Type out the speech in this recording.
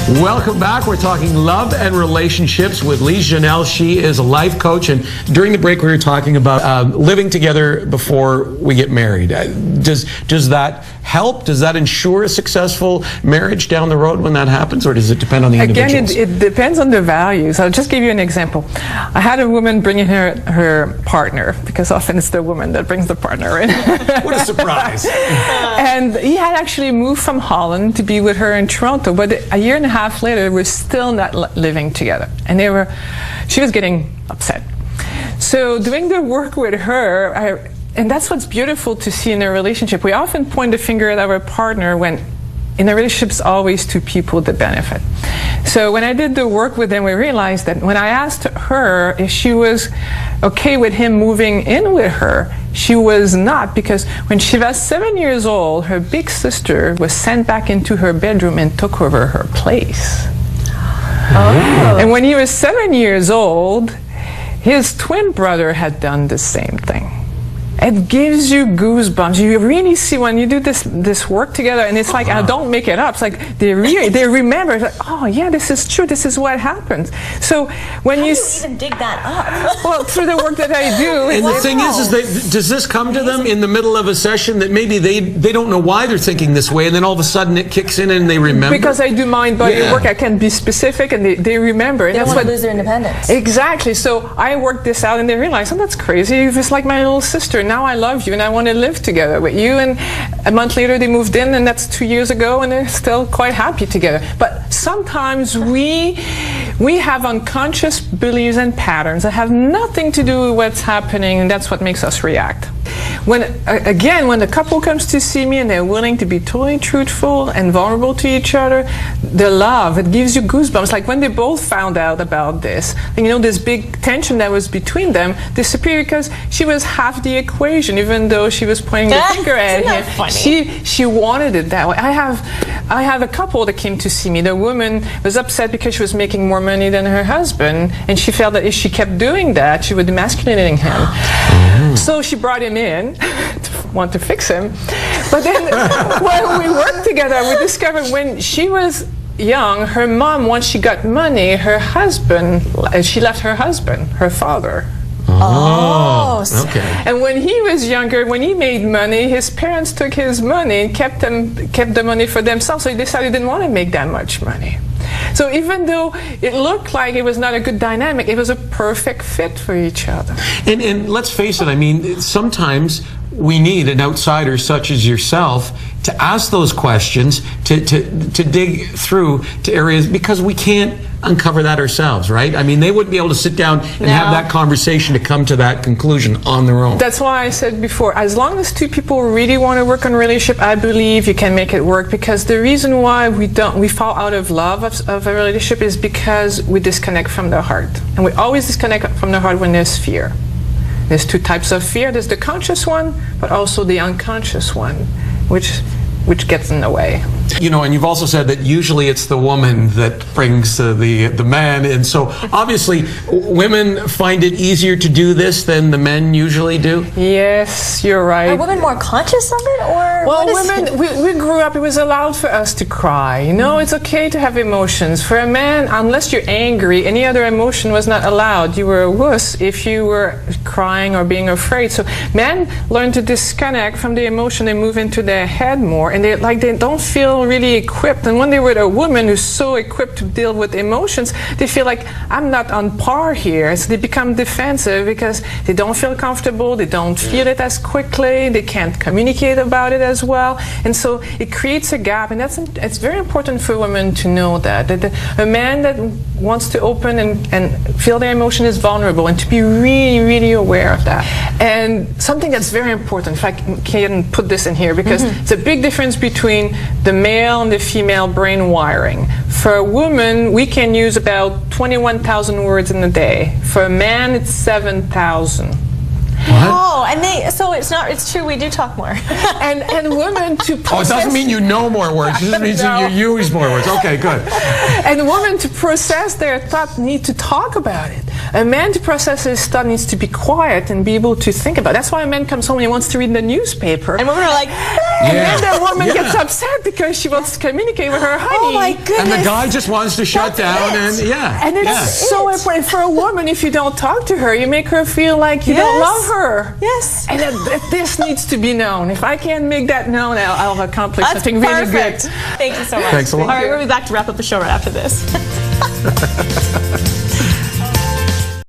Welcome back. We're talking love and relationships with Lise Janelle. She is a life coach, and during the break we were talking about living together before we get married. Does that help? Does that ensure a successful marriage down the road when that happens, or does it depend on the individuals? Again, it depends on the values. I'll just give you an example. I had a woman bring in her partner, because often it's the woman that brings the partner in. What a surprise. And he had actually moved from Holland to be with her in Toronto, but a year and a half later, we're still not living together. And she was getting upset. So doing the work with her, and that's what's beautiful to see in a relationship. We often point the finger at our partner when in a relationship it's always two people that benefit. So when I did the work with them, we realized that when I asked her if she was okay with him moving in with her, she was not, because when she was 7 years old, her big sister was sent back into her bedroom and took over her place. Oh. And when he was 7 years old, his twin brother had done the same thing. It gives you goosebumps. You really see when you do this work together, and it's like, I don't make it up. It's like they remember. It's like, oh yeah, this is true. This is what happens. So when How do you even dig that up? Well, through the work that I do. And the thing is does this come to them in the middle of a session that maybe they don't know why they're thinking this way, and then all of a sudden it kicks in and they remember? Because I do mind-body work, I can be specific, and they remember. They don't want to lose their independence. Exactly. So I worked this out, and they realized, oh, that's crazy. It's like my little sister. Now I love you and I want to live together with you. And a month later they moved in, and that's 2 years ago, and they're still quite happy together. But sometimes we have unconscious beliefs and patterns that have nothing to do with what's happening, and that's what makes us react. When the couple comes to see me and they're willing to be totally truthful and vulnerable to each other, the love, it gives you goosebumps. Like when they both found out about this, and this big tension that was between them disappeared because she was half the equation, even though she was pointing the finger at him. She wanted it that way. I have a couple that came to see me. The woman was upset because she was making more money than her husband, and she felt that if she kept doing that, she would be emasculating him. So she brought him in to want to fix him. But then when we worked together, we discovered when she was young, her mom, once she got money, she left her husband, her father. Oh, okay. And when he was younger, when he made money, his parents took his money and kept the money for themselves. So he decided he didn't want to make that much money. So even though it looked like it was not a good dynamic, it was a perfect fit for each other. And let's face it, I mean, sometimes we need an outsider such as yourself to ask those questions, to dig through to areas, because we can't uncover that ourselves, right? I mean, they wouldn't be able to sit down and have that conversation to come to that conclusion on their own. That's why I said before, as long as two people really want to work on a relationship, I believe you can make it work, because the reason why we fall out of love of a relationship is because we disconnect from the heart. And we always disconnect from the heart when there's fear. There's two types of fear. There's the conscious one, but also the unconscious one, which gets in the way. And you've also said that usually it's the woman that brings the man, and so obviously women find it easier to do this than the men usually do. Yes, you're right. Are women more conscious of it, or well, women, we grew up, it was allowed for us to cry. It's okay to have emotions. For a man, unless you're angry, any other emotion was not allowed. You were a wuss if you were crying or being afraid. So men learn to disconnect from the emotion, they move into their head more, and they don't feel really equipped. And when they were a woman who's so equipped to deal with emotions, they feel like, I'm not on par here. So they become defensive because they don't feel comfortable, they don't feel it as quickly, they can't communicate about it as well. And so it creates a gap, and it's very important for women to know that a man that wants to open and feel their emotion is vulnerable, and to be really, really aware of that. And something that's very important, if I can put this in here, because it's a big difference between the male and the female brain wiring. For a woman, we can use about 21,000 words in a day. For a man, it's 7,000. Oh, and so it's true, we do talk more. And women to process. Oh, it doesn't mean you know more words. It just means that you use more words. Okay, good. And women to process their thought need to talk about it. A man to process his thought needs to be quiet and be able to think about it. That's why a man comes home and he wants to read the newspaper. And women are like, and then the woman gets upset because she wants to communicate with her honey. oh my goodness. And the guy just wants to shut down and And it's so important for a woman. If you don't talk to her, you make her feel like you don't love her. Yes. And this needs to be known. If I can make that known, I'll have accomplished That's something really perfect. good. Thank you so much. Thanks a lot. All right, we'll be back to wrap up the show right after this.